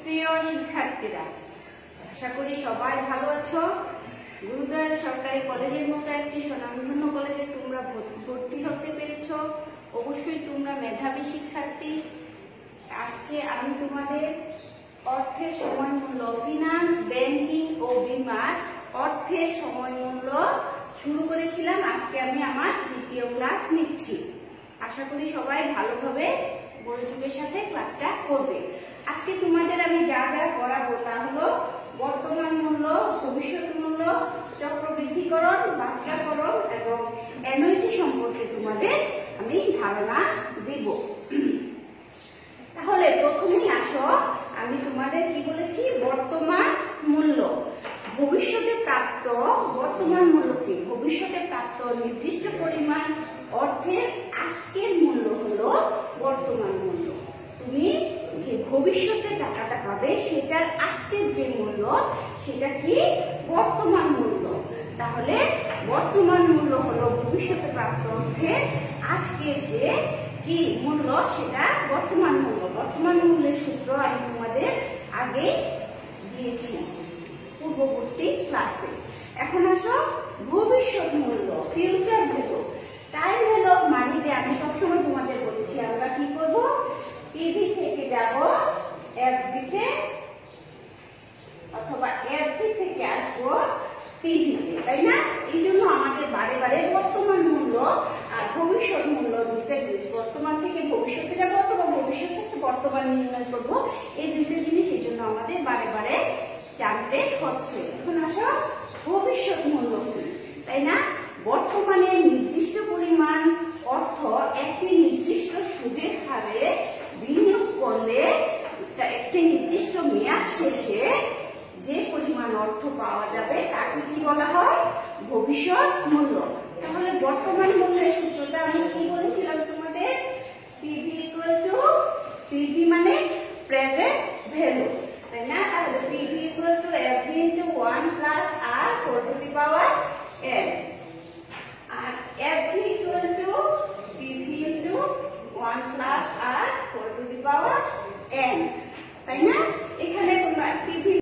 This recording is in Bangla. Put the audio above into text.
প্রিয় শিক্ষার্থীরা, আশা করি সবাই ভালো আছো। গুরুদয়াল সরকারি কলেজের মতো একটি স্বনামধন্য কলেজে তোমরা ভর্তি হতে পেরেছ। অবশ্যই তোমরা মেধাবী শিক্ষার্থী। আজকে আমি তোমাদের অর্থের সময় মূল্য, ফিনান্স, ব্যাংকিং ও বীমার অর্থের সময় মূল্য শুরু করেছিলাম। আজকে আমি আমার দ্বিতীয় ক্লাস নিচ্ছি। আশা করি সবাই ভালোভাবে মনোযোগের সাথে ক্লাসটা করবে। আজকে তোমাদের আমি যা যা করাবো তা হলো বর্তমান মূল্য, ভবিষ্যৎ মূল্য, চক্রবৃদ্ধিকরণ, মাত্রাকরণ এবং অ্যানুইটি সম্পর্কে তোমাদের আমি ধারণা দিব। তাহলে প্রথমেই আসো, আমি তোমাদের কি বলেছি, বর্তমান মূল্য। ভবিষ্যতে প্রাপ্ত বর্তমান মূল্য কি? ভবিষ্যতে প্রাপ্ত নির্দিষ্ট পরিমাণ অর্থের আজকের মূল্য হলো বর্তমান মূল্য। তুমি যে ভবিষ্যতে টাকাটা পাবে সেটার আজকের যে মূল্য সেটা কি? বর্তমান মূল্য। তাহলে বর্তমান মূল্য হলো ভবিষ্যতে প্রাপ্ত অর্থের আজকের যে কি মূল্য সেটা বর্তমান মূল্য। বর্তমান মূল্যের সূত্র আমি তোমাদের আগে দিয়েছি পূর্ববর্তী ক্লাসে। এখন আসো ভবিষ্যৎ মূল্য, future value. Time value of মানিতে আমি সবসময় তোমাদের বলেছি আমরা কি করব, পিভি থেকে যাব এফভি তে, অথবা এফভি থেকে আসবো পিভি তে, তাই না? এই জন্য আমাদের বারে বারে বর্তমান মূল্য আর ভবিষ্যৎ মূল্য দুইটা জিনিস, বর্তমান থেকে ভবিষ্যতে যাবো অথবা ভবিষ্যৎ থেকে বর্তমান নির্ণয় করবো, এই দুইটা জিনিস এই জন্য আমাদের বারে বারে জানতে হচ্ছে। এখন আসো ভবিষ্যৎ মূল্য কি, তাই না? বর্তমানে নির্দিষ্ট পরিমাণ অর্থ একটি নির্দিষ্ট সুদের হারে বিনিয়োগ করলে একটি নির্দিষ্ট মেয়াদ শেষে যে পরিমাণ অর্থ পাওয়া যাবে তাকে কি বলা হয়? ভবিষ্যৎ মূল্য। তাহলে বর্তমান মূল্যের সূত্রটা আমি কি বলেছিলাম